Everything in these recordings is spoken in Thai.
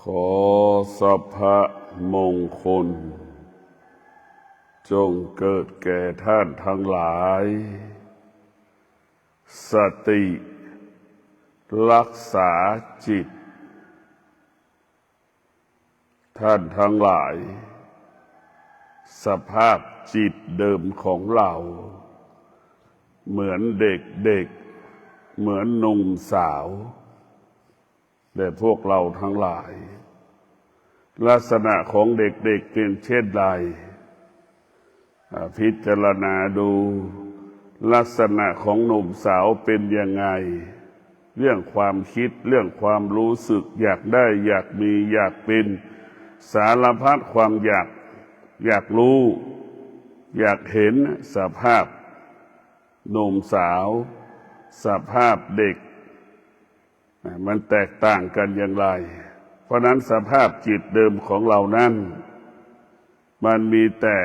ขอสัพพะมงคลจงเกิดแก่ท่านทั้งหลายสติรักษาจิตท่านทั้งหลายสภาพจิตเดิมของเราเหมือนเด็กๆเหมือนหนุ่มสาวแต่พวกเราทั้งหลายลักษณะของเด็กๆเป็นเช่นไรพิจารณาดูลักษณะของหนุ่มสาวเป็นยังไงเรื่องความคิดเรื่องความรู้สึกอยากได้อยากมีอยากเป็นสารพัดความอยากรู้อยากเห็นสภาพหนุ่มสาวสภาพเด็กมันแตกต่างกันอย่างไรเพราะนั้นสภาพจิตเดิมของเรานั้นมันมีแต่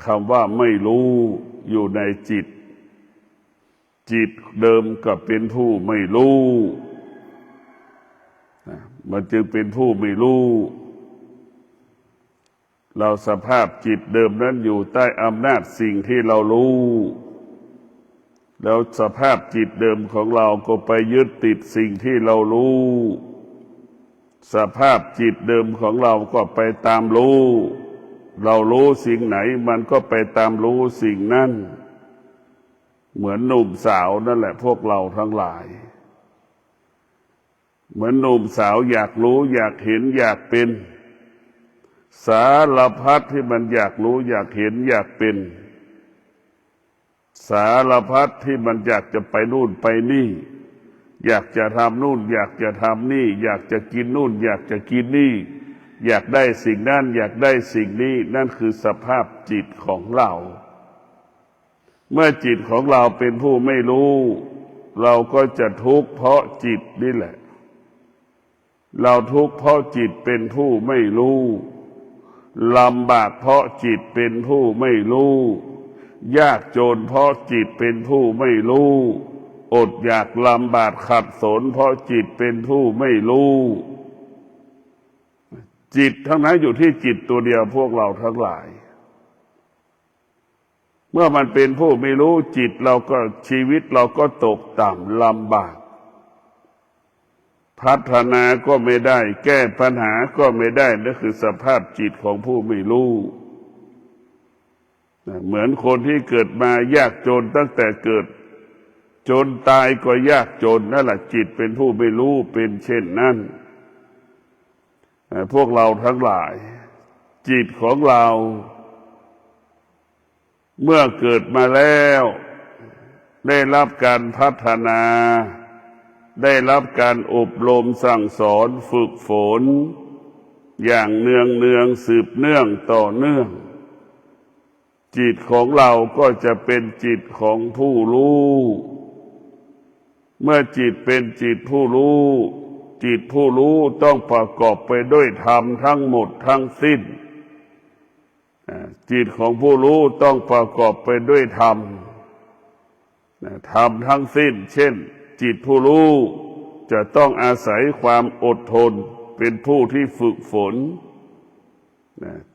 คำว่าไม่รู้อยู่ในจิตเดิมก็เป็นผู้ไม่รู้มันจึงเป็นผู้ไม่รู้เราสภาพจิตเดิมนั้นอยู่ใต้อำนาจสิ่งที่เรารู้แล้วสภาพจิตเดิมของเราก็ไปยึดติดสิ่งที่เรารู้สภาพจิตเดิมของเราก็ไปตามรู้เรารู้สิ่งไหนมันก็ไปตามรู้สิ่งนั้นเหมือนหนุ่มสาวนั่นแหละพวกเราทั้งหลายเหมือนหนุ่มสาวอยากรู้อยากเห็นอยากเป็นสารพัดที่มันอยากรู้อยากเห็นอยากเป็นสารพัดที่มันอยากจะไปนู่นไปนี่อยากจะทำนู่นอยากจะทำนี่อยากจะกินนู่นอยากจะกินนี่อยากได้สิ่งนั้นอยากได้สิ่งนี้นั่นคือสภาพจิตของเราเมื่อจิตของเราเป็นผู้ไม่รู้เราก็จะทุกข์เพราะจิตนี่แหละเราทุกข์เพราะจิตเป็นผู้ไม่รู้ลำบากเพราะจิตเป็นผู้ไม่รู้ยากจนเพราะจิตเป็นผู้ไม่รู้อดอยากลำบากขัดสนเพราะจิตเป็นผู้ไม่รู้จิตทั้งนั้นอยู่ที่จิตตัวเดียวพวกเราทั้งหลายเมื่อมันเป็นผู้ไม่รู้จิตเราก็ชีวิตเราก็ตกต่ำลำบากพัฒนาก็ไม่ได้แก้ปัญหาก็ไม่ได้นั่นคือสภาพจิตของผู้ไม่รู้เหมือนคนที่เกิดมายากจนตั้งแต่เกิดจนตายก็ยากจนนั่นแหละจิตเป็นผู้ไม่รู้เป็นเช่นนั้นพวกเราทั้งหลายจิตของเราเมื่อเกิดมาแล้วได้รับการพัฒนาได้รับการอบรมสั่งสอนฝึกฝนอย่างเนืองสืบเนื่องต่อเนื่องจิตของเราก็จะเป็นจิตของผู้รู้เมื่อจิตเป็นจิตผู้รู้จิตผู้รู้ต้องประกอบไปด้วยธรรมทั้งหมดทั้งสิ้นจิตของผู้รู้ต้องประกอบไปด้วยธรรมทั้งสิ้นเช่นจิตผู้รู้จะต้องอาศัยความอดทนเป็นผู้ที่ฝึกฝน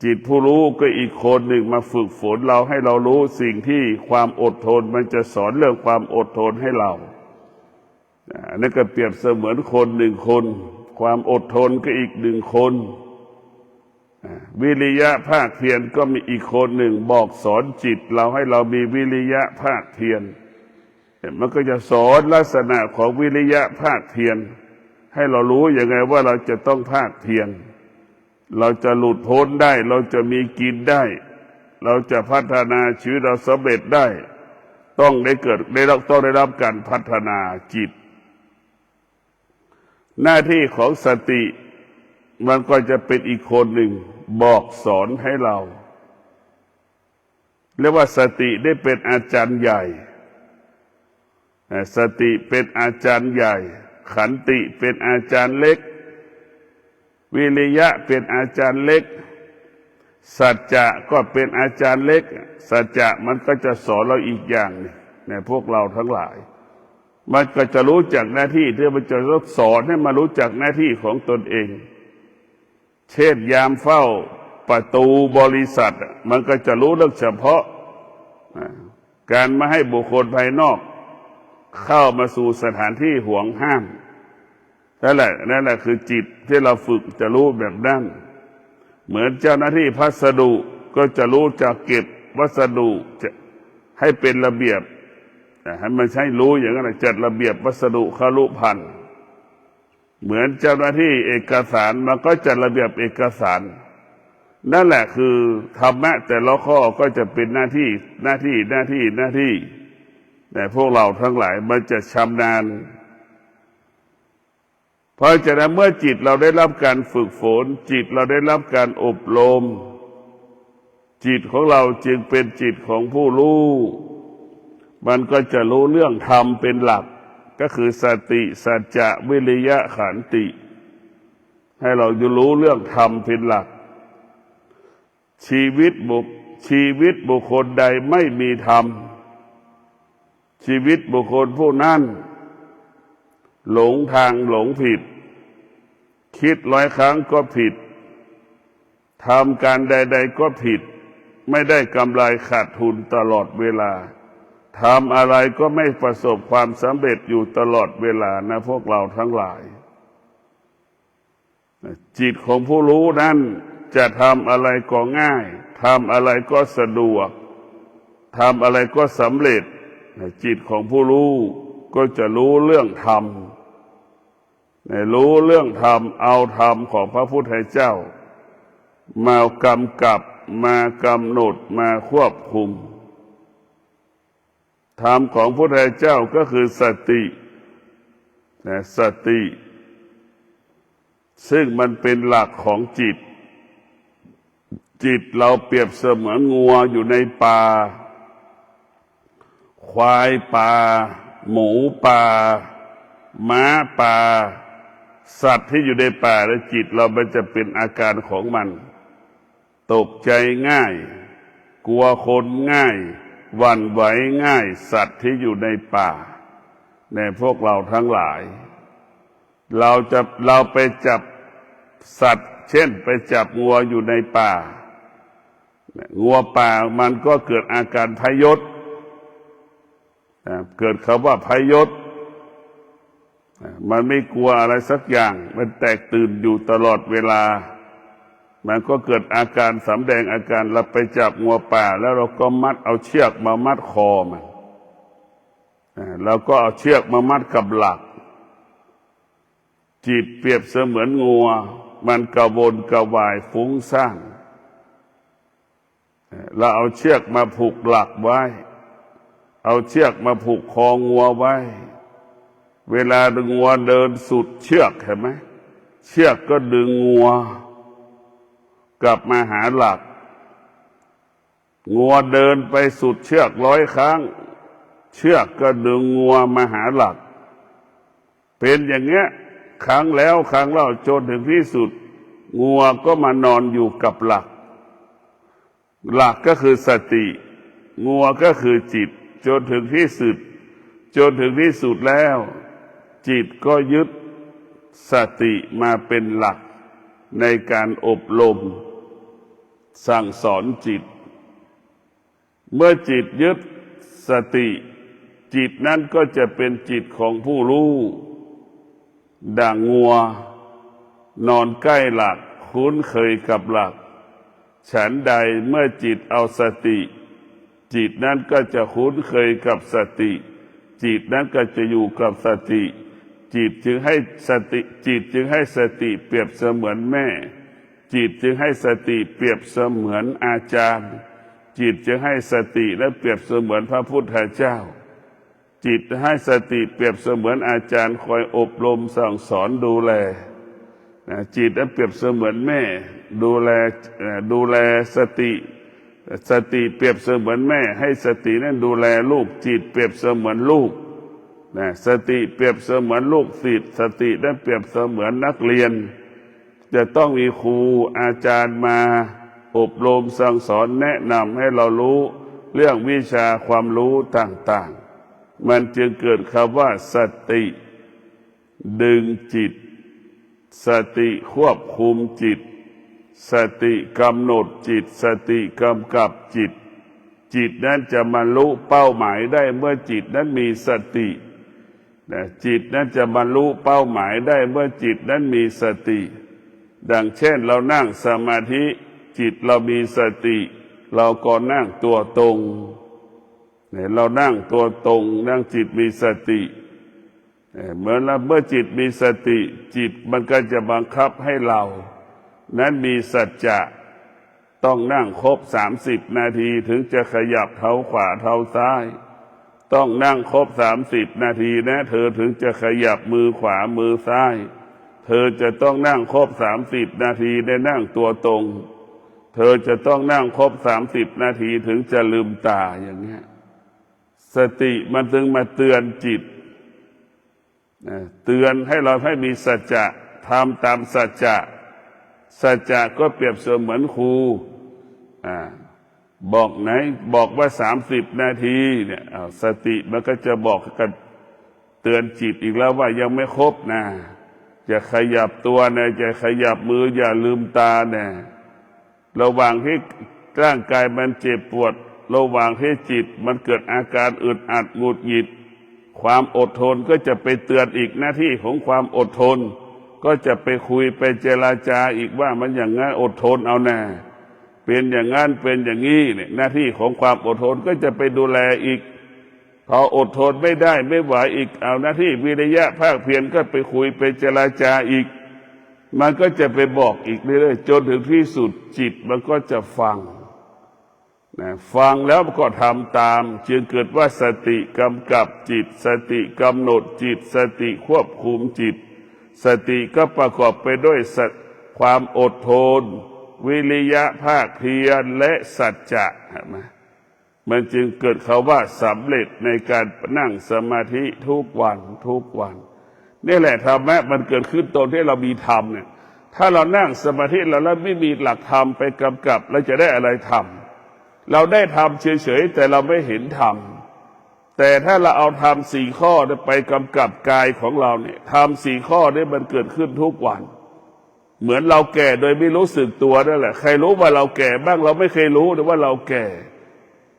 จิตผู้รู้ก็อีกคนหนึ่งมาฝึกฝนเราให้เรารู้สิ่งที่ความอดทนมันจะสอนเรื่องความอดทนให้เรานั่นก็เปรียบเสมือนคนหนึ่งคนความอดทนก็อีกหนึ่งคนวิริยะภาคเพียรก็มีอีกคนหนึ่งบอกสอนจิตเราให้เรามีวิริยะภาคเพียรมันก็จะสอนลักษณะของวิริยะภาคเพียรให้เรารู้ยังไงว่าเราจะต้องภาคเพียรเราจะหลุดพ้นได้เราจะมีกินได้เราจะพัฒนาชีวิตเราสำเร็จได้ต้องได้รับการพัฒนาจิตหน้าที่ของสติมันก็จะเป็นอีกคนหนึ่งบอกสอนให้เราเรียกว่าสติได้เป็นอาจารย์ใหญ่สติเป็นอาจารย์ใหญ่ขันติเป็นอาจารย์เล็กวิริยะเป็นอาจารย์เล็กสัจจะก็เป็นอาจารย์เล็กสัจจะมันก็จะสอนเราอีกอย่างนึงในพวกเราทั้งหลายมันก็จะรู้จักหน้าที่ที่มันจะสอนให้มารู้จักหน้าที่ของตนเอง เช่นยามเฝ้าประตูบริษัทมันก็จะรู้เรื่องเฉพาะการไม่ให้บุคคลภายนอกเข้ามาสู่สถานที่ห่วงห้ามนั่นแหละคือจิตที่เราฝึกจะรู้แบบนั้นเหมือนเจ้าหน้าที่พัสดุก็จะรู้จักเก็บวัสดุจะให้เป็นระเบียบให้มันใช้รู้อย่างนั้นจัดระเบียบวัสดุคลุภัณฑ์เหมือนเจ้าหน้าที่เอกสารมันก็จัดระเบียบเอกสารนั่นแหละคือธรรมะแต่ละข้อก็จะเป็นหน้าที่แต่พวกเราทั้งหลายมันจะชำนาญเพราะฉะนั้นเมื่อจิตเราได้รับการฝึกฝนจิตเราได้รับการอบรมจิตของเราจึงเป็นจิตของผู้รู้มันก็จะรู้เรื่องธรรมเป็นหลักก็คือสติสัจจะวิริยะขันติให้เราจะรู้เรื่องธรรมเป็นหลักชีวิตบุคคลใดไม่มีธรรมชีวิตบุคคลผู้นั้นหลงทางหลงผิดคิด100 ครั้งก็ผิดทำการใดๆก็ผิดไม่ได้กำไรขาดทุนตลอดเวลาทำอะไรก็ไม่ประสบความสำเร็จอยู่ตลอดเวลานะพวกเราทั้งหลายจิตของผู้รู้นั้นจะทำอะไรก็ง่ายทำอะไรก็สะดวกทำอะไรก็สำเร็จจิตของผู้รู้ก็จะรู้เรื่องธรรมรู้เรื่องธรรมเอาธรรมของพระพุทธเจ้ามากำกับมากำหนดมาควบคุมธรรมของพระพุทธเจ้าก็คือสติซึ่งมันเป็นหลักของจิตเราเปรียบเสมือนงัวอยู่ในป่าควายป่าหมูป่าม้าป่าสัตว์ที่อยู่ในป่าและจิตเรามันจะเป็นอาการของมันตกใจง่ายกลัวคนง่ายหวั่นไหวง่ายสัตว์ที่อยู่ในป่าในพวกเราทั้งหลายเราไปจับสัตว์เช่นไปจับงัวอยู่ในป่างัวป่ามันก็เกิดอาการพยศเกิดคำว่าพยศมันไม่กลัวอะไรสักอย่างมันแตกตื่นอยู่ตลอดเวลามันก็เกิดอาการสำแดงอาการเราไปจับงัวป่าแล้วเราก็มัดเอาเชือกมามัดคอมันเราก็เอาเชือกมามัดกับหลักจิตเปรียบเสมือนงัวมันกระวนกระวายฟุ้งซ่านเราเอาเชือกมาผูกหลักไว้เอาเชือกมาผูกคองัวไว้เวลางัวเดินสุดเชือกเห็นไหมเชือกก็ดึงงัวกลับมาหาหลักงัวเดินไปสุดเชือก100 ครั้งเชือกก็ดึงงัวมาหาหลักเป็นอย่างเงี้ยครั้งแล้วครั้งเล่าจนถึงที่สุดงัวก็มานอนอยู่กับหลักก็คือสติงัวก็คือจิตจนถึงที่สุดแล้วจิตก็ยึดสติมาเป็นหลักในการอบรมสั่งสอนจิตเมื่อจิตยึดสติจิตนั้นก็จะเป็นจิตของผู้รู้ดังงัวนอนใกล้หลักคุ้นเคยกับหลักฉันใดเมื่อจิตเอาสติจิตนั้นก็จะคุ้นเคยกับสติจิตนั้นก็จะอยู่กับสติจิตจึงให้สติเปรียบเสมือนแม่จิตจึงให้สติเปรียบเสมือนอาจารย์จิตจึงให้สติและเปรียบเสมือนพระพุทธเจ้าจิตให้สติเปรียบเสมือนอาจารย์คอยอบรมสั่งสอนดูแลจิตนั้นเปรียบเสมือนแม่ดูแลสติเปรียบเสมือนแม่ให้สตินั้นดูแลลูกจิตเปรียบเสมือนลูกสติเปรียบเสมือนลูกศิษย์สตินั้นเปรียบเสมือนนักเรียนจะต้องมีครูอาจารย์มาอบรมสั่งสอนแนะนำให้เรารู้เรื่องวิชาความรู้ต่างๆมันจึงเกิดคำว่าสติดึงจิตสติควบคุมจิต สติกำหนดจิตสติกำกับจิตจิตนั้นจะบรรลุเป้าหมายได้เมื่อจิตนั้นมีสติจิตนั้นจะบรรลุเป้าหมายได้เมื่อจิตนั้นมีสติดังเช่นเรานั่งสมาธิจิตเรามีสติเราก็นั่งตัวตรงเรานั่งตัวตรงนั่งจิตมีสติเมื่อจิตมีสติจิตมันก็จะบังคับให้เรานั้นมีสัจจะต้องนั่งครบ30 นาทีถึงจะขยับเท้าขวาเท้าซ้ายต้องนั่งครบ30 นาทีนะเธอถึงจะขยับมือขวามือซ้ายเธอจะต้องนั่งครบ30 นาทีได้นั่งตัวตรงเธอจะต้องนั่งครบ30 นาทีถึงจะลืมตาอย่างนี้สติมันถึงมาเตือนจิตเตือนให้เราให้มีสัจจะทำตามสัจจะสัจจะก็เปรียบเสมือนครูบอกไหนบอกว่า30 นาทีเนี่ยสติมันก็จะบอกกันเตือนจิตอีกแล้วว่ายังไม่ครบนะจะขยับตัวนะจะขยับมืออย่าลืมตานะระหว่างที่ร่างกายมันเจ็บปวดระหว่างที่จิตมันเกิดอาการอึดอัดหงุดหงิดความอดทนก็จะไปเตือนอีกหน้าที่ของความอดทนก็จะไปคุยไปเจรจาอีกว่ามันอย่างงั้นอดทนเอาแน่เป็นอย่างงั้นเป็นอย่างนี้เนี่ยหน้าที่ของความอดทนก็จะไปดูแลอีกพออดทนไม่ได้ไม่ไหวอีกเอาหน้าที่วิริยะภาคเพียรก็ไปคุยไปเจรจาอีกมันก็จะไปบอกอีกเรื่อยๆจนถึงที่สุดจิตมันก็จะฟังฟังแล้วก็ทำตามจึงเกิดว่าสติกำกับจิตสติกำหนดจิตสติควบคุมจิตสติก็ประกอบไปด้วยความอดทนวิริยะภาคเพียรและสัจจะมันจึงเกิดคำว่าสำเร็จในการนั่งสมาธิทุกวันทุกวันนี่แหละธรรมะมันเกิดขึ้นตอนที่เรามีธรรมเนี่ยถ้าเรานั่งสมาธิแล้วไม่มีหลักธรรมไปกำกับเราจะได้อะไรทำเราได้ทำเฉยๆแต่เราไม่เห็นธรรมแต่ถ้าเราเอาธรรม4 ข้อไปกำกับกายของเราเนี่ยธรรม4 ข้อนี้มันเกิดขึ้นทุกวันเหมือนเราแก่โดยไม่รู้สึกตัวนั่นแหละใครรู้ว่าเราแก่บ้างเราไม่เคยรู้ว่าเราแก่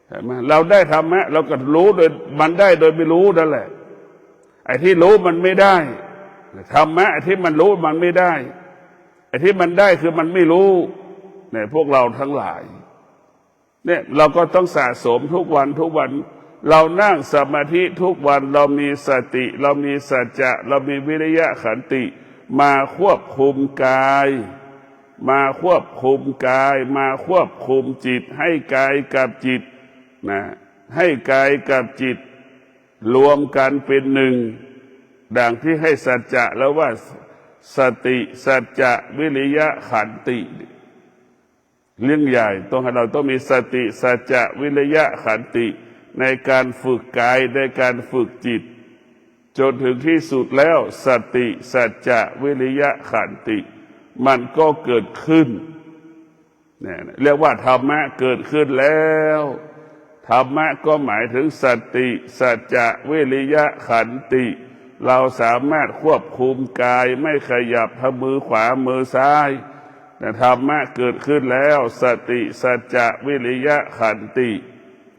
เห็นไหมเราได้ธรรมะเราก็รู้โดยมันได้โดยไม่รู้นั่นแหละไอ้ที่รู้มันไม่ได้ธรรมะไอ้ที่มันรู้มันไม่ได้ไอ้ที่มันได้คือมันไม่รู้เนี่ยพวกเราทั้งหลายเนี่ยเราก็ต้องสะสมทุกวันทุกวันเรานั่งสมาธิทุกวันเรามีสติเรามีสัจจะเรามีวิริยะขันติมาควบคุมกายมาควบคุมกายมาควบคุมจิตให้กายกับจิตนะให้กายกับจิตรวมกันเป็นหนึ่งดังที่ให้สัจจะแล้วว่าสติสัจจะวิริยะขันติเรื่องใหญ่ต้องให้เราต้องมีสติสัจจะวิริยะขันติในการฝึกกายในการฝึกจิตจนถึงที่สุดแล้วสติสัจจะวิริยะขันติมันก็เกิดขึ้นเนี่ยเรียกว่าธรรมะเกิดขึ้นแล้วธรรมะก็หมายถึงสติสัจจะวิริยะขันติเราสามารถควบคุมกายไม่ขยับทั้งมือขวามือซ้ายแต่ธรรมะเกิดขึ้นแล้วสติสัจจะวิริยะขันติ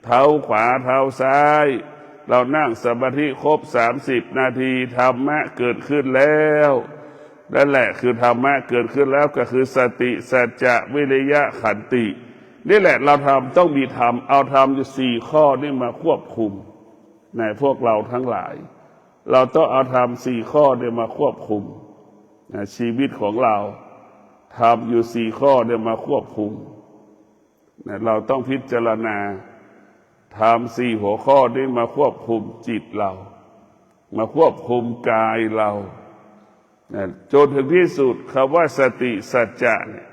เท้าขวาเท้าซ้ายเรานั่งสมาธิครบ30 นาทีธรรมะเกิดขึ้นแล้วนั่นแหละคือธรรมะเกิดขึ้นแล้วก็คือสติสัจจะวิริยะขันตินี่แหละเราต้องมีธรรมเอาธรรมอยู่4 ข้อนี่มาควบคุมในพวกเราทั้งหลายเราต้องเอาธรรม4 ข้อนี่มาควบคุมชีวิตของเราธรรมอยู่4 ข้อนี่มาควบคุมเราต้องพิจารณาธรรม4 หัวข้อนี้มาควบคุมจิตเรามาควบคุมกายเราจนถึงที่สุดคำว่าสติสัจจะเนี่ย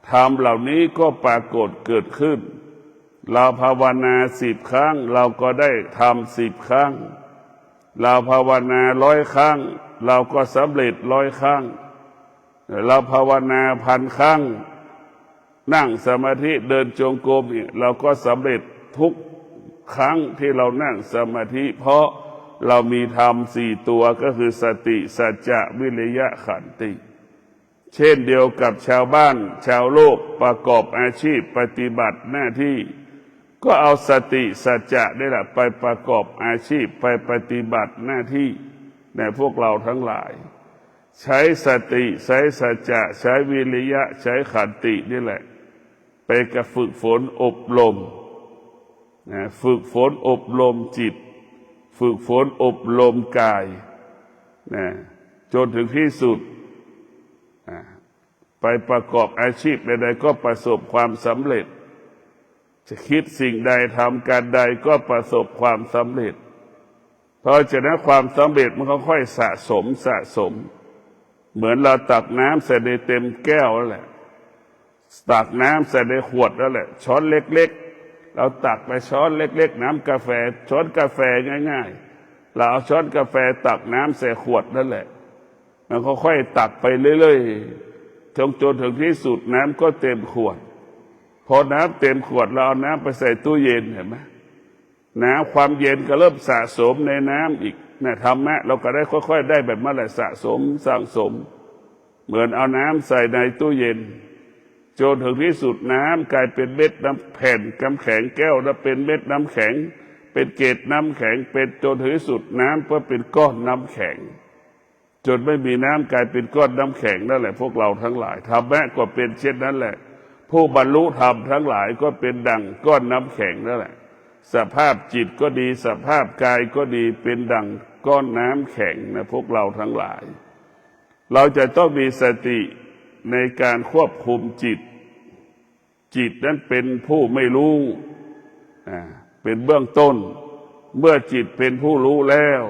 ธรรมเหล่านี้ก็ปรากฏเกิดขึ้นเราภาวนา10 ครั้งเราก็ได้ทำ10 ครั้งเราภาวนา100 ครั้งเราก็สำเร็จ100 ครั้งเราภาวนา1,000 ครั้งนั่งสมาธิเดินจงกรมเราก็สำเร็จทุกครั้งที่เรานั่งสมาธิเพราะเรามีธรรม4 ตัวก็คือสติสัจจะวิริยะขันติ เช่นเดียวกับชาวบ้านชาวโลกประกอบอาชีพปฏิบัติหน้าที่ก็เอาสติสัจจะได้ละไปประกอบอาชีพไปปฏิบัติหน้าที่ในพวกเราทั้งหลายใช้สติใช้สัจจะใช้วิริยะใช้ขันตินี่แหละไปกระฝึกฝนอบรมฝึกฝนอบรมจิตฝึกฝนอบรมกายจนถึงที่สุดไปประกอบอาชีพใดๆก็ประสบความสำเร็จจะคิดสิ่งใดทำการใดก็ประสบความสำเร็จเพราะฉะนั้นความสำเร็จมันค่อยๆสะสมเหมือนเราตักน้ำใส่ในเต็มแก้วแล้วแหละตักน้ำใส่ในขวดแล้วแหละช้อนเล็กๆเราตักไปช้อนเล็กๆน้ำกาแฟช้อนกาแฟง่ายๆเราเอาช้อนกาแฟตักน้ำใส่ขวดนั่นแหละมันค่อยๆตักไปเรื่อยๆจนถึงที่สุดน้ำก็เต็มขวดพอน้ำเต็มขวดเราเอาน้ำไปใส่ตู้เย็นเห็นไหมน้ำความเย็นก็เริ่มสะสมในน้ำอีกธรรมะเราก็ได้ค่อยๆได้แบบเมื่อไหร่สะสมสั่งสมเหมือนเอาน้ำใส่ในตู้เย็นจนถึงที่สุดน้ำกลายเป็นเม็ดน้ำแผ่นน้ำแข็งแก้วแล้วเป็นเม็ดน้ำแข็งเป็นเกล็ดน้ำแข็งเป็นจนถึงที่สุดน้ำก็เป็นก้อนน้ำแข็งจนไม่มีน้ำกลายเป็นก้อนน้ำแข็งนั่นแหละพวกเราทั้งหลายธรรมะก็เป็นเช่นนั้นแหละผู้บรรลุธรรมทั้งหลายก็เป็นดั่งก้อนน้ำแข็งนั่นแหละสภาพจิตก็ดีสภาพกายก็ดีเป็นดั่งก้อนน้ำแข็งนะพวกเราทั้งหลายเราจะต้องมีสติในการควบคุมจิตนั้นเป็นผู้ไม่รู้เป็นเบื้องต้นเมื่อจิตเป็นผู้รู้แล้ว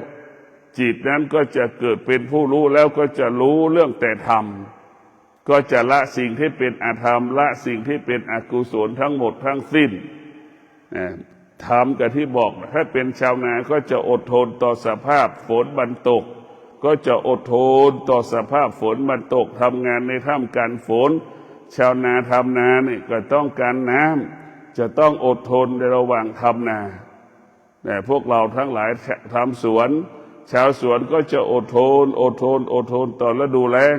จิตนั้นก็จะเกิดเป็นผู้รู้แล้วก็จะรู้เรื่องแต่ธรรมก็จะละสิ่งที่เป็นอธรรมละสิ่งที่เป็นอกุศลทั้งหมดทั้งสิ้นธรรมกับที่บอกถ้าเป็นชาวนาก็จะอดทนต่อสภาพฝนมันตกก็จะอดทนต่อสภาพฝนมันตกทำงานในท่ามกลางฝนชาวนาทำนาเนี่ยก็ต้องการน้ำจะต้องอดทนในระหว่างทำนาแต่พวกเราทั้งหลายทำสวนชาวสวนก็จะอดทนต่อฤดูแล้ง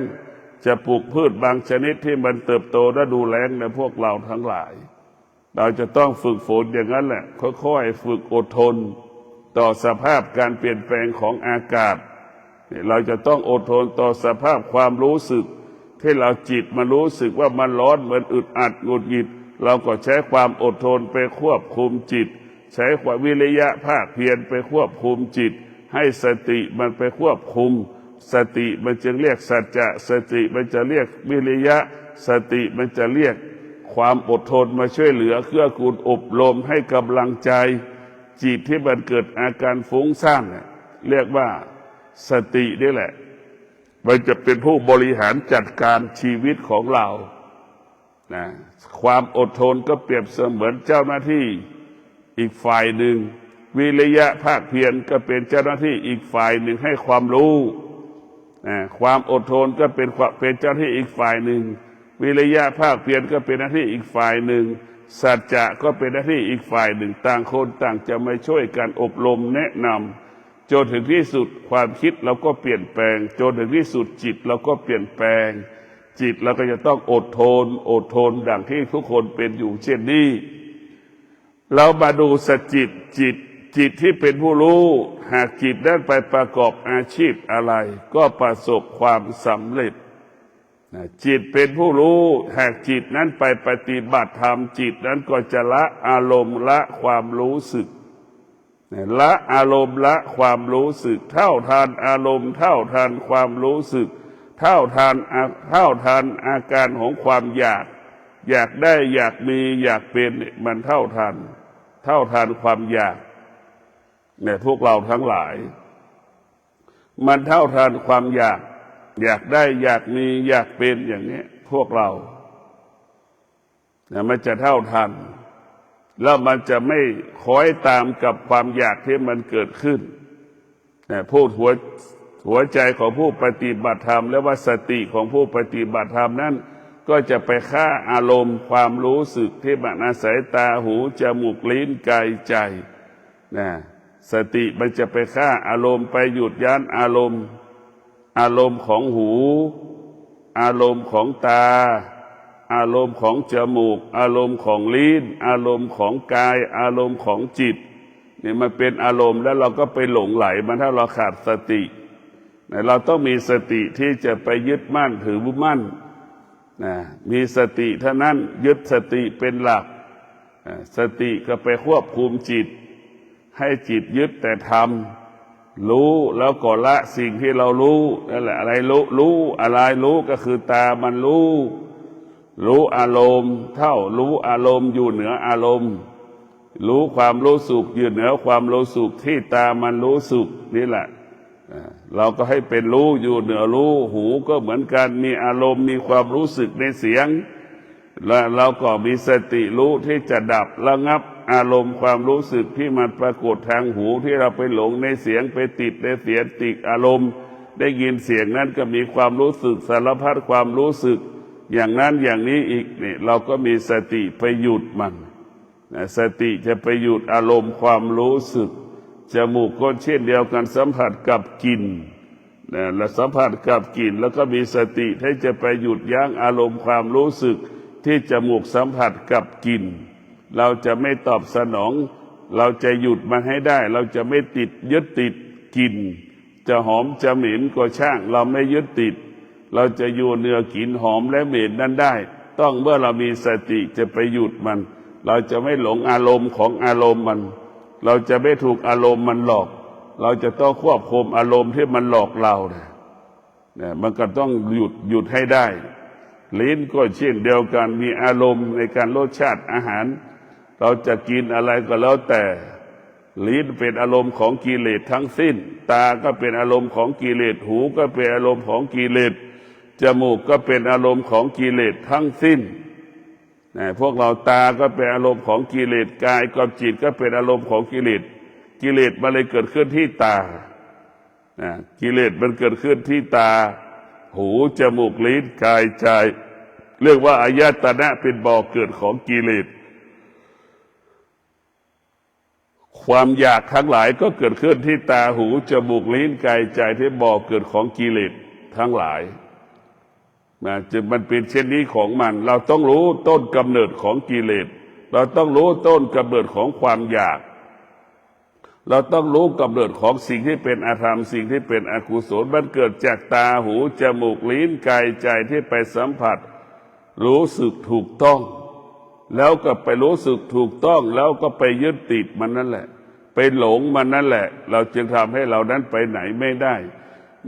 จะปลูกพืชบางชนิดที่มันเติบโตฤดูแล้งในพวกเราทั้งหลายเราจะต้องฝึกฝนอย่างนั้นแหละค่อยๆฝึกอดทนต่อสภาพการเปลี่ยนแปลงของอากาศเราจะต้องอดทนต่อสภาพความรู้สึกที่เราจิตมันรู้สึกว่ามันร้อนเหมือนอึดอัดหงุดหงิดเราก็ใช้ความอดทนไปควบคุมจิตใช้ความวิริยะภาคเพียรไปควบคุมจิตให้สติมันไปควบคุมสติมันจึงเรียกสัจจะสติมันจะเรียกวิริยะสติมันจะเรียกความอดทนมาช่วยเหลือเกื้อกูลอบรมให้กำลังใจจิตที่มันเกิดอาการฟุ้งซ่านเรียกว่าสตินี่แหละมันจะเป็นผู้บริหารจัดการชีวิตของเราความอดทนก็เปรียบเสมือนเจ้าหน้าที่อีกฝ่ายหนึ่งวิริยะภาคเพียรก็เป็นเจ้าหน้าที่อีกฝ่ายหนึ่งให้ความรู้ความอดทนก็เป็นเจ้าหน้าที่อีกฝ่ายหนึ่งวิริยะภาคเพียรก็เป็นหน้าที่อีกฝ่ายหนึ่งสัจจะก็เป็นหน้าที่อีกฝ่ายหนึ่งต่างคนต่างจะมาช่วยกันอบรมแนะนำจนถึงที่สุดความคิดเราก็เปลี่ยนแปลงจนถึงที่สุดจิตเราก็เปลี่ยนแปลงจิตเราก็จะต้องอดทนดังที่ทุกคนเป็นอยู่เช่นนี้เรามาดูจิตที่เป็นผู้รู้หากจิตนั้นไปประกอบอาชีพอะไรก็ประสบความสำเร็จจิตเป็นผู้รู้หากจิตนั้นไปปฏิบัติธรรมจิตนั้นก็จะละอารมณ์ละความรู้สึกละอารมณ์ละความรู้สึกเท่าทานอารมณ์เท่าทานความรู้สึกเท่าทานอาการของความอยากได้อยากมีอยากเป็นมันเท่าทานความอยากพวกเราทั้งหลายมันเท่าทานความอยากได้อยากมีอยากเป็นอย่างนี้พวกเรามันจะเท่าทันแล้วมันจะไม่คอยตามกับความอยากที่มันเกิดขึ้นพูดหัวใจของผู้ปฏิบัติธรรมและว่าสติของผู้ปฏิบัติธรรมนั้นก็จะไปฆ่าอารมณ์ความรู้สึกที่มันอาศัยตาหูจมูกลิ้นกายใจสติมันจะไปฆ่าอารมณ์ไปหยุดยั้งอารมณ์ของหู อารมณ์ของตาอารมณ์ของจมูกอารมณ์ของลิ้นอารมณ์ของกายอารมณ์ของจิตนี่มันเป็นอารมณ์แล้วเราก็ไปหลงไหลมันถ้าเราขาดสติเราต้องมีสติที่จะไปยึดมั่นถือมั่นมีสติเท่านั้นยึดสติเป็นหลักสติก็ไปควบคุมจิตให้จิตยึดแต่ธรรมรู้แล้วก็ละสิ่งที่เรารู้นั่นแหละอะไรรู้อะไรรู้ก็คือตามันรู้อารมณ์เท่ารู้อารมณ์อยู่เหนืออารมณ์รู้ความรู้สึกอยู่เหนือความรู้สึกที่ตามันรู้สึกนี่แหละเราก็ให้เป็นรู้อยู่เหนือรู้หูก็เหมือนกันมีอารมณ์มีความรู้สึกในเสียงและเราก็มีสติรู้ที่จะดับระงับอารมณ์ความรู้สึกที่มันปรากฏทางหูที่เราไปหลงในเสียงไปติดในเสียงติดอารมณ์ได้ยินเสียงนั้นก็มีความรู้สึกสารพัดความรู้สึกอย่างนั้นอย่างนี้อีกนี่เราก็มีสติไปหยุดมันสติจะไปหยุดอารมณ์ความรู้สึกจมูกก็เช่นเดียวกันสัมผัสกับกลิ่นและสัมผัสกับกลิ่นแล้วก็มีสติที่จะไปหยุดยั้งอารมณ์ความรู้สึกที่จมูกสัมผัสกับกลิ่นเราจะไม่ตอบสนองเราจะหยุดมันให้ได้เราจะไม่ติดยึดติดกลิ่นจะหอมจะเหม็นก็ช่างเราไม่ยึดติดเราจะอยู่เหนือกลิ่นหอมและเหม็นนั้นได้ต้องเมื่อเรามีสติจะไปหยุดมันเราจะไม่หลงอารมณ์ของอารมณ์มันเราจะไม่ถูกอารมณ์มันหลอกเราจะต้องควบคุมอารมณ์ที่มันหลอกเราเนี่ยมันก็ต้องหยุดให้ได้ลิ้นก็เช่นเดียวกันมีอารมณ์ในการรสชาติอาหารเราจะกินอะไรก็แล้วแต่ลิ้นเป็นอารมณ์ของกิเลสทั้งสิ้นตาก็เป็นอารมณ์ของกิเลสหูก็เป็นอารมณ์ของกิเลสจมูกก็เป็นอารมณ์ของกิเลสทั้งสิ้นพวกเราตาก็เป็นอารมณ์ของกิเลสกายกับจิตก็เป็นอารมณ์ของกิเลสกิเลสมันเลยเกิดขึ้นที่ตากิเลสมันเกิดขึ้นที่ตาหูจมูกลิ้นกายใจเรียกว่าอายตนะเป็นบ่อเกิดของกิเลสความอยากทั้งหลายก็เกิดขึ้นที่ตาหูจมูกลิ้นกายใจที่บ่อเกิดของกิเลสทั้งหลายจึงมันเป็นเช่นนี้ของมันเราต้องรู้ต้นกำเนิดของกิเลสเราต้องรู้ต้นกำเนิดของความอยากเราต้องรู้กำเนิดของสิ่งที่เป็นอธรรมสิ่งที่เป็นอกุศลมันเกิดจากตาหูจมูกลิ้นกายใจที่ไปสัมผัสรู้สึกถูกต้องแล้วก็ไปรู้สึกถูกต้องแล้วก็ไปยึดติดมันนั่นแหละไปหลงมันนั่นแหละเราจึงทำให้เรานั้นไปไหนไม่ได้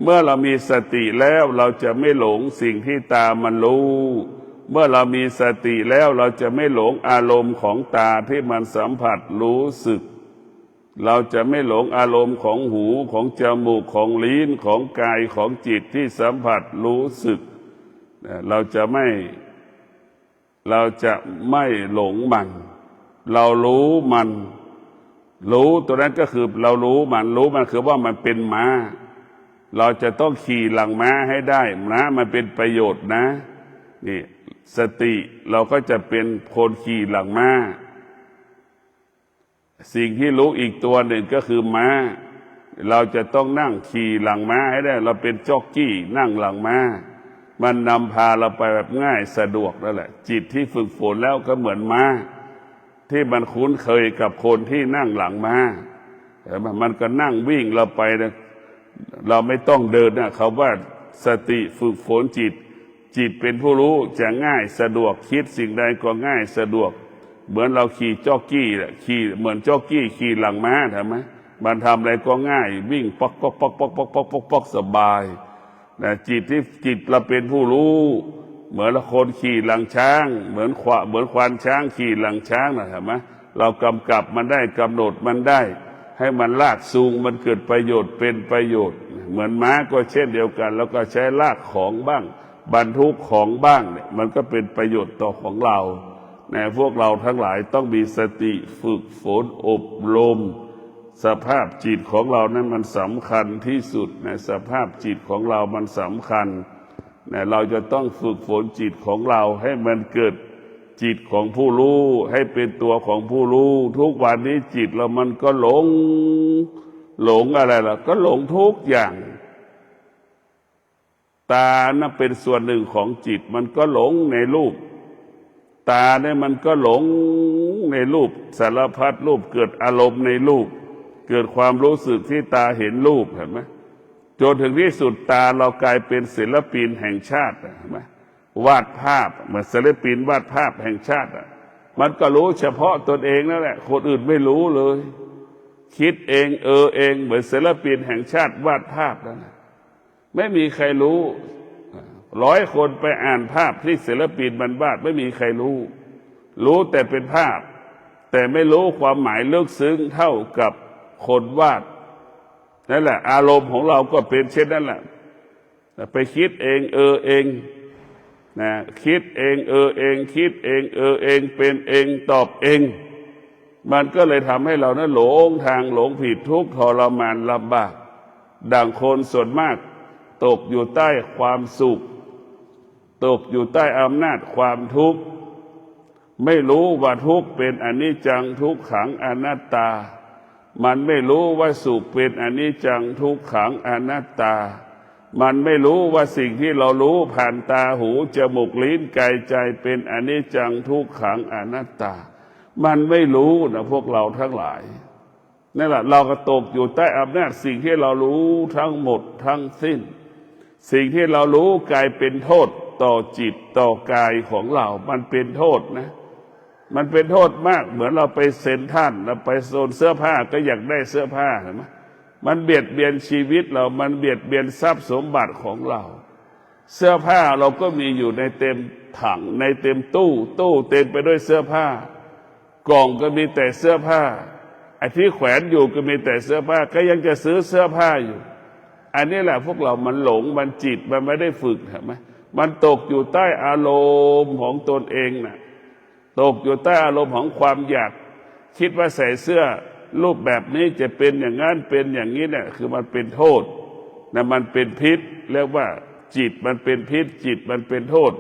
เมื่อเรามีสติแล้วเราจะไม่หลงสิ่งที่ตามันรู้เมื่อเรามีสติแล้วเราจะไม่หลงอารมณ์ของตาที่มันสัมผัสรู้สึกเราจะไม่หลงอารมณ์ของหูของจมูกของลิ้นของกายของจิตที่สัมผัสรู้สึกเราจะไม่หลงมันเรารู้มันรู้ตัวนั้นก็คือเรารู้มันคือว่ามันเป็นม้าเราจะต้องขี่หลังม้าให้ได้ม้ามันเป็นประโยชน์นะนี่สติเราก็จะเป็นคนขี่หลังม้าสิ่งที่รู้อีกตัวหนึ่งก็คือม้าเราจะต้องนั่งขี่หลังม้าให้ได้เราเป็นจ็อกกี้นั่งหลังม้ามันนำพาเราไปแบบง่ายสะดวกนั่นแหละจิตที่ฝึกฝนแล้วก็เหมือนม้าที่มันคุ้นเคยกับคนที่นั่งหลังม้ามันก็นั่งวิ่งเราไปนะเราไม่ต้องเดินนะเขาว่าสติฝึกฝนจิตเป็นผู้รู้จะง่ายสะดวกคิดสิ่งใดก็ง่ายสะดวกเหมือนเราขี่จ็อกกี้แหละขี่เหมือนจ็อกกี้ขี่หลังม้าใช่ไหมมันทำอะไรก็ง่ายวิ่งป๊อกป๊อกป๊อกป๊อกป๊อกป๊อกป๊อกป๊อกสบายนะจิตเราเป็นผู้รู้เหมือนคนขี่หลังช้างเหมือนควานช้างขี่หลังช้างนะใช่ไหมเรากำกับมันได้กำหนดมันได้ให้มันลากจูงมันเกิดประโยชน์เป็นประโยชน์เหมือนม้าก็เช่นเดียวกันแล้วก็ใช้ลากของบ้างบรรทุกของบ้างเนี่ยมันก็เป็นประโยชน์ต่อของเราพวกเราทั้งหลายต้องมีสติฝึกฝนอบรมสภาพจิตของเรานั้นมันสำคัญที่สุดสภาพจิตของเรามันสำคัญเราจะต้องฝึกฝนจิตของเราให้มันเกิดจิตของผู้รู้ให้เป็นตัวของผู้รู้ทุกวันนี้จิตเรามันก็หลงอะไรล่ะก็หลงทุกอย่าง ตานะเป็นส่วนหนึ่งของจิตมันก็หลงในรูปตาเนี่ยมันก็หลงในรูปสารพัดรูปเกิดอารมณ์ในรูปเกิดความรู้สึกที่ตาเห็นรูปเห็นไหมจนถึงที่สุดตาเรากลายเป็นศิลปินแห่งชาติเห็นไหมวาดภาพเหมือนศิลปินวาดภาพแห่งชาติมันก็รู้เฉพาะตนเองนั่นแหละคนอื่นไม่รู้เลยคิดเองเองเหมือนศิลปินแห่งชาติวาดภาพนั่นแหละไม่มีใครรู้100 คนไปอ่านภาพที่ศิลปินมันวาดไม่มีใครรู้แต่เป็นภาพแต่ไม่รู้ความหมายลึกซึ้งเท่ากับคนวาดนั่นแหละอารมณ์ของเราก็เป็นเช่นนั้นแหละไปคิดเองเองนะคิดเองเองคิดเองเองเป็นเองตอบเองมันก็เลยทำให้เรานั้นหลงทางหลงผิดทุกข์ทรมานลำบากดังคนส่วนมากตกอยู่ใต้ความสุขตกอยู่ใต้อำนาจความทุกข์ไม่รู้ว่าทุกข์เป็นอนิจจังทุกขังอนัตตามันไม่รู้ว่าสุขเป็นอนิจจังทุกขังอนัตตามันไม่รู้ว่าสิ่งที่เรารู้ผ่านตาหูจมูกลิ้นกายใจเป็นอนิจจังทุกขังอนัตตามันไม่รู้นะพวกเราทั้งหลายนั่นแหละเราก็ตกอยู่ใต้อำนาจสิ่งที่เรารู้ทั้งหมดทั้งสิ้นสิ่งที่เรารู้กลายเป็นโทษต่อจิตต่อกายของเรามันเป็นโทษนะมันเป็นโทษมากเหมือนเราไปเซ็นทรัลเราไปโซนเสื้อผ้าก็อยากได้เสื้อผ้าเห็นไหมมันเบียดเบียนชีวิตเรามันเบียดเบียนทรัพย์สมบัติของเราเสื้อผ้าเราก็มีอยู่ในเต็มถังในเต็มตู้เต็มไปด้วยเสื้อผ้ากล่องก็มีแต่เสื้อผ้าไอ้ที่แขวนอยู่ก็มีแต่เสื้อผ้าก็ยังจะซื้อเสื้อผ้าอยู่อันนี้แหละพวกเรามันหลงมันจิตมันไม่ได้ฝึกเห็นไหมมันตกอยู่ใต้อารมณ์ของตนเองน่ะตกอยู่ใต้อารมณ์ของความอยากคิดว่าใส่เสื้อรูปแบบนี้จะเป็นอย่างนั้นเป็นอย่างนี้เนี่ยคือมันเป็นโทษนะมันเป็นพิษเรียกว่าจิตมันเป็นพิษจิตมันเป็นโทษ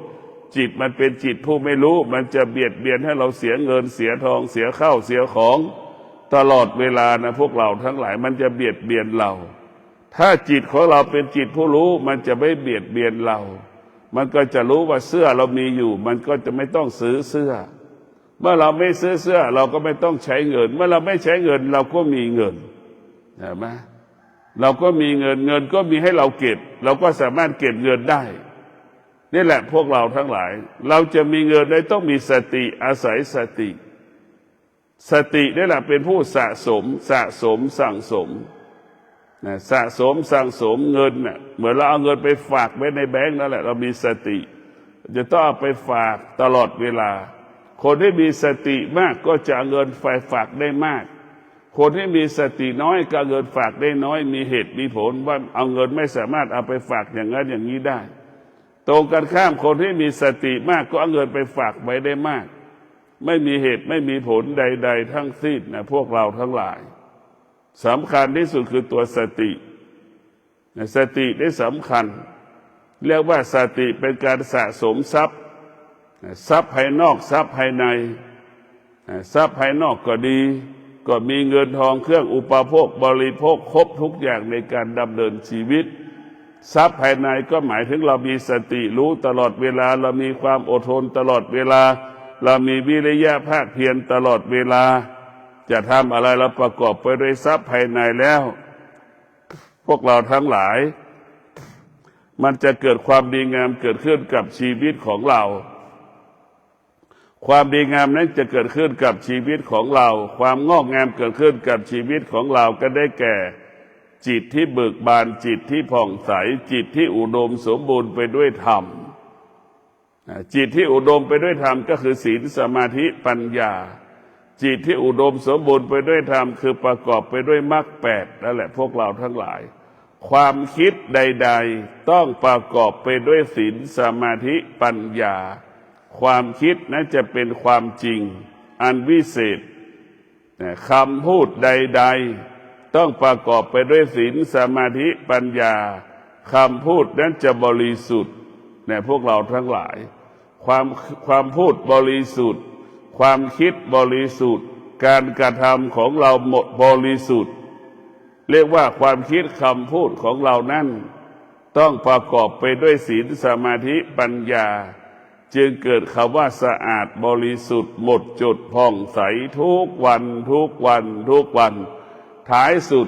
จิตมันเป็นจิตผู้ไม่รู้มันจะเบียดเบียนให้เราเสียเงินเสียทองเสียข้าวเสียของตลอดเวลานะพวกเราทั้งหลายมันจะเบียดเบียนเราถ้าจิตของเราเป็นจิตผู้รู้มันจะไม่เบียดเบียนเรามันก็จะรู้ว่าเสื้อเรามีอยู่มันก็จะไม่ต้องซื้อเสื้อเมื่อเราไม่ซื้อเสื้อเราก็ไม่ต้องใช้เงินเมื่อเราไม่ใช้เงินเราก็มีเงินเห็นไหมเราก็มีเงินเงินก็มีให้เราเก็บเราก็สามารถเก็บเงินได้นี่แหละพวกเราทั้งหลายเราจะมีเงินได้ต้องมีสติอาศัยสตินี่แหละเป็นผู้สะสมสั่งสมนะสะสมสั่งสมเงินน่ะเหมือนเราเอาเงินไปฝากไว้ในแบงก์นั่นแหละเรามีสติจะต้องเอาไปฝากตลอดเวลาคนที่มีสติมากก็จะเอาเงินไปฝากได้มากคนที่มีสติน้อยก็เงินฝากได้น้อยมีเหตุมีผลว่าเอาเงินไม่สามารถเอาไปฝากอย่างนั้นอย่างนี้ได้ตรงกันข้ามคนที่มีสติมากก็เอาเงินไปฝากไว้ได้มากไม่มีเหตุไม่มีผลใดๆทั้งสิ้นนะพวกเราทั้งหลายสำคัญที่สุดคือตัวสติสติได้สำคัญเรียกว่าสติเป็นการสะสมทรัพย์ภายนอกทรัพย์ภายในทรัพย์ภายนอกก็ดีก็มีเงินทองเครื่องอุปโภคบริโภคครบทุกอย่างในการดำเนินชีวิตทรัพย์ภายในก็หมายถึงเรามีสติรู้ตลอดเวลาเรามีความอดทนตลอดเวลาเรามีวิริยะภาคเพียรตลอดเวลาจะทำอะไรเราประกอบไปด้วยทรัพย์ภายในแล้วพวกเราทั้งหลายมันจะเกิดความดีงามเกิดขึ้นกับชีวิตของเราความดีงามนั้นจะเกิดขึ้นกับชีวิตของเราความงอกงามเกิดขึ้นกับชีวิตของเราก็ได้แก่จิตที่เบิกบานจิตที่ผ่องใสจิตที่อุดมสมบูรณ์ไปด้วยธรรมจิตที่อุดมไปด้วยธรรมก็คือศีลสมาธิปัญญาจิตที่อุดมสมบูรณ์ไปด้วยธรรมคือประกอบไปด้วยมรรค8นั่นแหละพวกเราทั้งหลายความคิดใดๆต้องประกอบไปด้วยศีลสมาธิปัญญาความคิดนั้นจะเป็นความจริงอันวิเศษคำพูดใดๆต้องประกอบไปด้วยศีลสมาธิปัญญาคำพูดนั้นจะบริสุทธิ์พวกเราทั้งหลายความพูดบริสุทธิ์ความคิดบริสุทธิ์การกระทำของเราหมดบริสุทธิ์เรียกว่าความคิดคำพูดของเรานั้น ต้องประกอบไปด้วยศีลสมาธิปัญญาจึงเกิดคำว่าสะอาดบริสุทธิ์หมดจดผ่องใสทุกวันทุกวันทุกวันท้ายสุด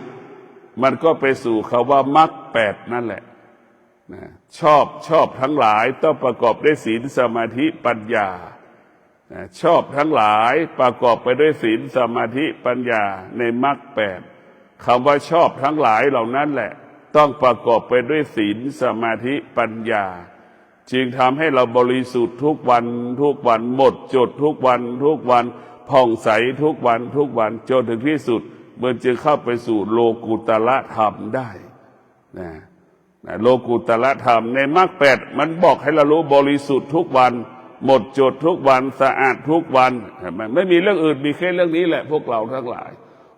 มันก็ไปสู่คำว่ามรรคแปดนั่นแหละนะชอบทั้งหลายต้องประกอบด้วยศีลสมาธิปัญญาชอบทั้งหลายประกอบไปด้วยศีลสมาธิปัญญาในมรรคแปดคำว่าชอบทั้งหลายเหล่านั้นแหละต้องประกอบไปด้วยศีลสมาธิปัญญาจึงทำให้เราบริสุทธิ์ทุกวันทุกวันหมดจดทุกวันทุกวันผ่องใสทุกวันทุกวันจนถึงที่สุดมันจึงเข้าไปสู่โลกุตละธรรมได้นะโลกุตละธรรมในมรรคแปดมันบอกให้เรารู้บริสุทธิ์ทุกวันหมดจดทุกวันสะอาดทุกวันไม่มีเรื่องอื่นมีแค่เรื่องนี้แหละพวกเราทั้งหลาย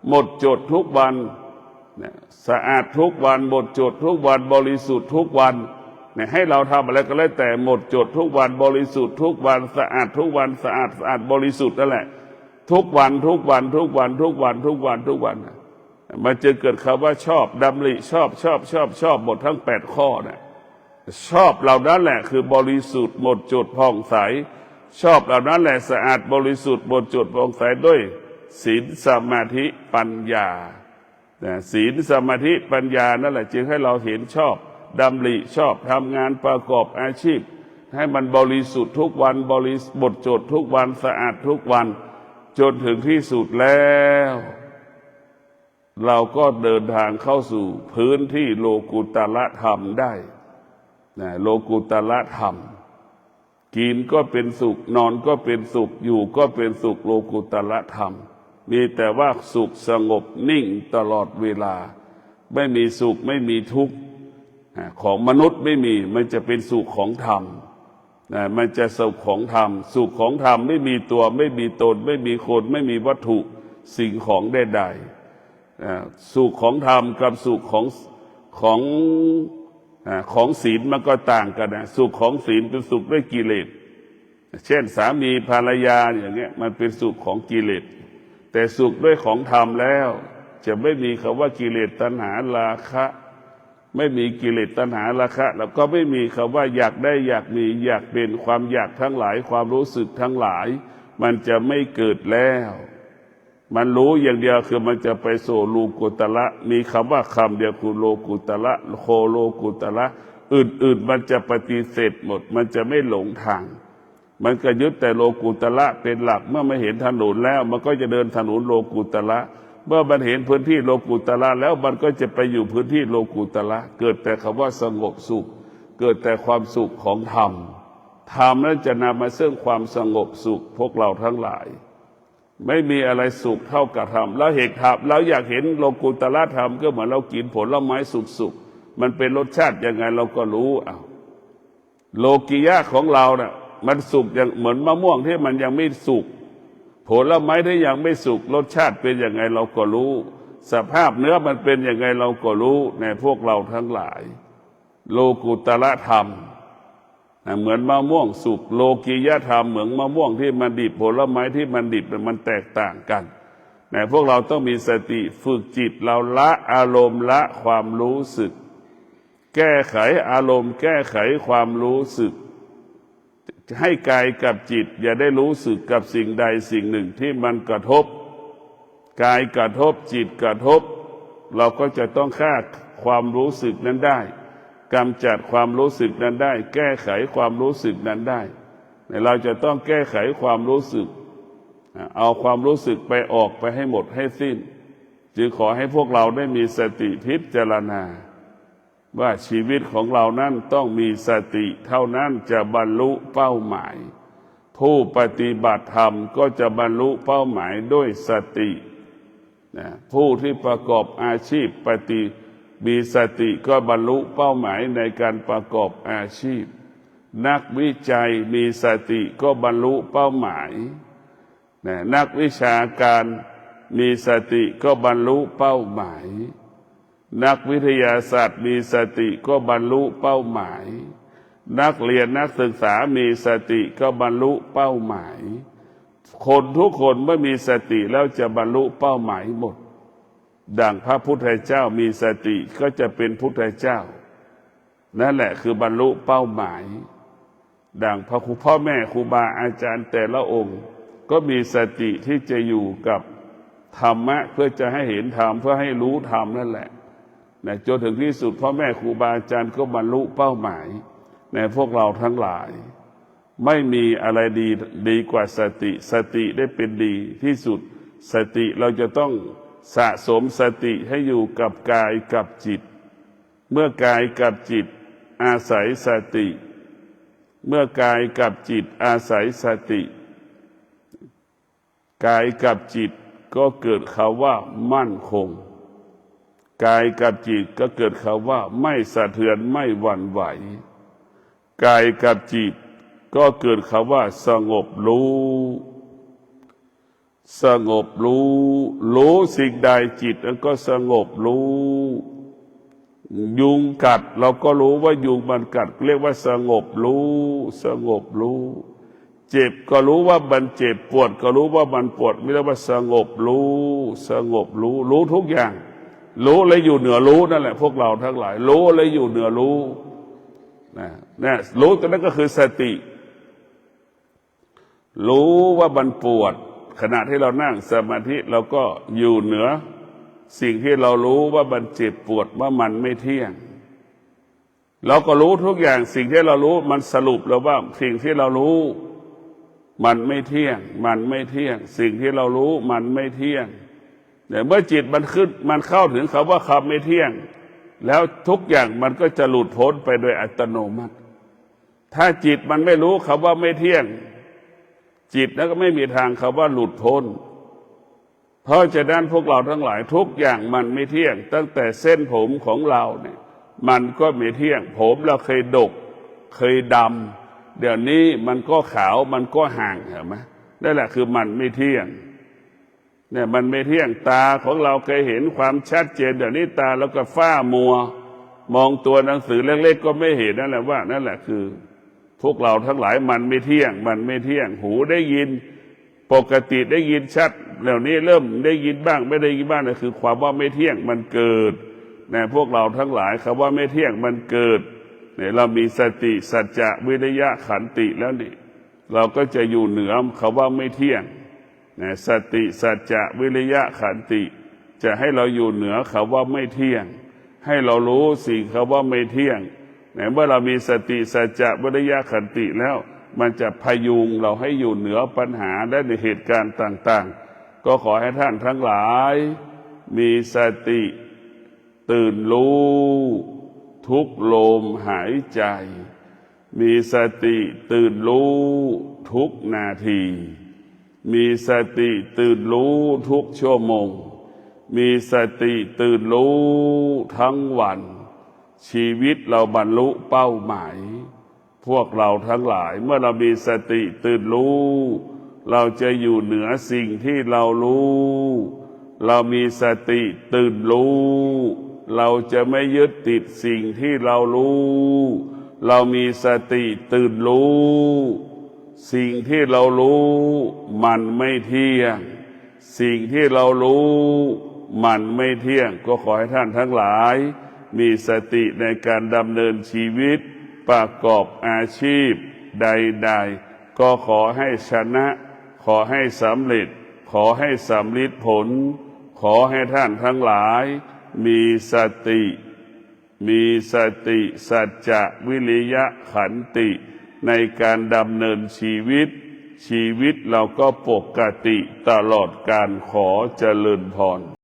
หมดจดทุกวันสะอาดทุกวันหมดจดทุกวันบริสุทธิ์ทุกวันให้เราทำอะไรก็แล้วแต่หมดจดทุกวันบริสุทธิ์ทุกวันสะอาดทุกวันสะอาดบริสุทธิ์นั่นแหละทุกวันทุกวันทุกวันทุกวันทุกวันทุกวันมันจะเกิดคำว่าชอบดำริชอบหมดทั้ง8ข้อนะชอบเหล่านั้นแหละคือบริสุทธิ์หมดจดผ่องใสชอบเหล่านั้นแหละสะอาดบริสุทธิ์หมดจดผ่องใสด้วยศีลสมาธิปัญญาศีลสมาธิปัญญานั่นแหละจึงให้เราเห็นชอบดำริชอบทำงานประกอบอาชีพให้มันบริสุทธิ์ทุกวันบริสุทธิ์หมดจดทุกวันสะอาดทุกวันจนถึงที่สุดแล้วเราก็เดินทางเข้าสู่พื้นที่โลกุตละธรรมได้โลกุตละธรรมกินก็เป็นสุขนอนก็เป็นสุขอยู่ก็เป็นสุขโลกุตละธรรมมีแต่ว่าสุขสงบนิ่งตลอดเวลาไม่มีสุขไม่มีทุกข์ของมนุษย์ไม่มีมันจะเป็นสุขของธรรมมันจะสุขของธรรมสุขของธรรมไม่มีตัวไม่มีตนไม่มีคนไม่มีวัตถุสิ่งของใดๆสุขของธรรมกับสุขของศีลมันก็ต่างกันนะสุขของศีลเป็นสุขด้วยกิเลสเช่นสามีภรรยาอย่างเงี้ยมันเป็นสุขของกิเลสแต่สุขด้วยของธรรมแล้วจะไม่มีคำว่ากิเลสตัณหาราคะไม่มีกิเลสตัณหาราคะแล้วก็ไม่มีคำว่าอยากได้อยากมีอยากเป็นความอยากทั้งหลายความรู้สึกทั้งหลายมันจะไม่เกิดแล้วมันรู้อย่างเดียวคือมันจะไปสู่โลกุตละมีคำว่าคำเดียวคือโลกุตละโคโลกุตละอื่นมันจะปฏิเสธหมดมันจะไม่หลงทางมันก็ยึดแต่โลกุตละเป็นหลักเมื่อไม่เห็นถนนแล้วมันก็จะเดินถนนโลกุตละเมื่อมันเห็นพื้นที่โลกุตละแล้วมันก็จะไปอยู่พื้นที่โลกุตละเกิดแต่คำว่าสงบสุขเกิดแต่ความสุขของธรรมธรรมนั้นจะนำมาซึ่งความสงบสุขพวกเราทั้งหลายไม่มีอะไรสุขเท่ากับธรรมแล้วเหตุธรรมเราอยากเห็นโลกุตละธรรมก็เหมือนเรากินผลไม้สุกมันเป็นรสชาติยังไงเราก็รู้โลกิยะของเราน่ะมันสุกอย่างเหมือนมะม่วงที่มันยังไม่สุกผลไม้ที่ยังไม่สุกรสชาติเป็นยังไงเราก็รู้สภาพเนื้อมันเป็นยังไงเราก็รู้ในพวกเราทั้งหลายโลกุตละธรรมเหมือนมะม่วงสุกโลกิยธรรมเหมือนมะม่วงที่มันดิบผลไม้ที่มันดิบมันแตกต่างกันแต่พวกเราต้องมีสติฝึกจิตเราละอารมณ์ละความรู้สึกแก้ไขอารมณ์แก้ไขความรู้สึกให้กายกับจิตอย่าได้รู้สึกกับสิ่งใดสิ่งหนึ่งที่มันกระทบกายกระทบจิตกระทบเราก็จะต้องฆ่าความรู้สึกนั้นได้กำจัดความรู้สึกนั้นได้แก้ไขความรู้สึกนั้นได้เราจะต้องแก้ไขความรู้สึกเอาความรู้สึกไปออกไปให้หมดให้สิ้นจึงขอให้พวกเราได้มีสติพิจารณาว่าชีวิตของเรานั้นต้องมีสติเท่านั้นจะบรรลุเป้าหมายผู้ปฏิบัติธรรมก็จะบรรลุเป้าหมายด้วยสติผู้ที่ประกอบอาชีพมีสติก็บรรลุเป้าหมายในการประกอบอาชีพนักวิจัยมีสติก็บรรลุเป้าหมายนักวิชาการมีสติก็บรรลุเป้าหมายนักวิทยาศาสตร์มีสติก็บรรลุเป้าหมายนักเรียนนักศึกษามีสติก็บรรลุเป้าหมายคนทุกคนเมื่อมีสติแล้วจะบรรลุเป้าหมายหมดดังพระพุทธเจ้ามีสติก็จะเป็นพุทธเจ้า นั่นแหละคือบรรลุเป้าหมายดังพ่อแม่ครูบาอาจารย์แต่ละองค์ก็มีสติที่จะอยู่กับธรรมะเพื่อจะให้เห็นธรรมเพื่อให้รู้ธรรมนั่นแหละจนถึงที่สุดพ่อแม่ครูบาอาจารย์ก็บรรลุเป้าหมายในพวกเราทั้งหลายไม่มีอะไรดีกว่าสติได้เป็นดีที่สุดสติเราจะต้องสะสมสติให้อยู่กับกายกับจิตเมื่อกายกับจิตอาศัยสติเมื่อกายกับจิตอาศัยสติกายกับจิตก็เกิดคำว่ามั่นคงกายกับจิตก็เกิดคำว่าไม่สะเทือนไม่หวั่นไหวกายกับจิตก็เกิดคำว่าสงบรู้สิ่งใดจิตก็สงบรู้ยุงกัดเราก็รู้ว่ายุงมันกัดเรียกว่าสงบรู้เจ็บก็รู้ว่ามันเจ็บปวดก็รู้ว่ามันปวดไม่เรียกว่าสงบรู้ทุกอย่างรู้และอยู่เหนือรู้นั่นแหละพวกเราทั้งหลายรู้และอยู่เหนือรู้นะรู้ตัวนั้นก็คือสติรู้ว่ามันปวดขณะที่เรานั่งสมาธิเราก็อยู่เหนือสิ่งที่เรารู้ว่ามันเจ็บปวดว่ามันไม่เที่ยงเราก็รู้ทุกอย่างสิ่งที่เรารู้มันสรุปแล้วว่าสิ่งที่เรารู้มันไม่เที่ยงสิ่งที่เรารู้มันไม่เที่ยงแต่เมื่อจิตมันเข้าถึงคำว่าคำไม่เที่ยงแล้วทุกอย่างมันก็จะหลุดพ้นไปโดยอัตโนมัติถ้าจิตมันไม่รู้คำว่าไม่เที่ยงจิตแล้วก็ไม่มีทางคำว่าหลุดพ้นเพราะฉะนั้นพวกเราทั้งหลายทุกอย่างมันไม่เที่ยงตั้งแต่เส้นผมของเราเนี่ยมันก็ไม่เที่ยงผมเราเคยดกเคยดำเดี๋ยวนี้มันก็ขาวมันก็ห่างเห็นไหมนั่นแหละคือมันไม่เที่ยงเนี่ยมันไม่เที่ยงตาของเราเคยเห็นความชัดเจนเดี๋ยวนี้ตาเราก็ฝ้ามัวมองตัวหนังสือเล็กๆก็ไม่เห็นนั่นแหละว่านั่นแหละคือพวกเราทั้งหลายมันไม่เที่ยงหูได้ยินปกติได้ยินชัดแล้วนี้เริ่มได้ยินบ้างไม่ได้ยินบ้างนั่นคือความว่าไม่เที่ยงมันเกิดเนี่ยพวกเราทั้งหลายคำว่าไม่เที่ยงมันเกิดเนี่ยเรามีสติสัจจะวิริยะขันติแล้วนี่เราก็จะอยู่เหนือคำว่าไม่เที่ยงเนี่ยสติสัจจะวิริยะขันติจะให้เราอยู่เหนือคำว่าไม่เที่ยงให้เรารู้สิ่งคำว่าไม่เที่ยงเนี่ยเมื่อเรามีสติสัจจะวิริยะขันติแล้วมันจะพยุงเราให้อยู่เหนือปัญหาและในเหตุการณ์ต่างๆก็ขอให้ท่านทั้งหลายมีสติตื่นรู้ทุกลมหายใจมีสติตื่นรู้ทุกนาทีมีสติตื่นรู้ทุกชั่วโมงมีสติตื่นรู้ทั้งวันชีวิตเราบรรลุเป้าหมายพวกเราทั้งหลายเมื่อเรามีสติตื่นรู้เราจะอยู่เหนือสิ่งที่เรารู้เรามีสติตื่นรู้เราจะไม่ยึดติดสิ่งที่เรารู้เรามีสติตื่นรู้สิ่งที่เรารู้มันไม่เที่ยงสิ่งที่เรารู้มันไม่เที่ยงก็ขอให้ท่านทั้งหลายมีสติในการดำเนินชีวิตประกอบอาชีพใดๆก็ขอให้ชนะขอให้สำเร็จขอให้สำลิดผลขอให้ท่านทั้งหลายมีสติสัจจะวิริยะขันติในการดำเนินชีวิตเราก็ปกติตลอดการขอเจริญพร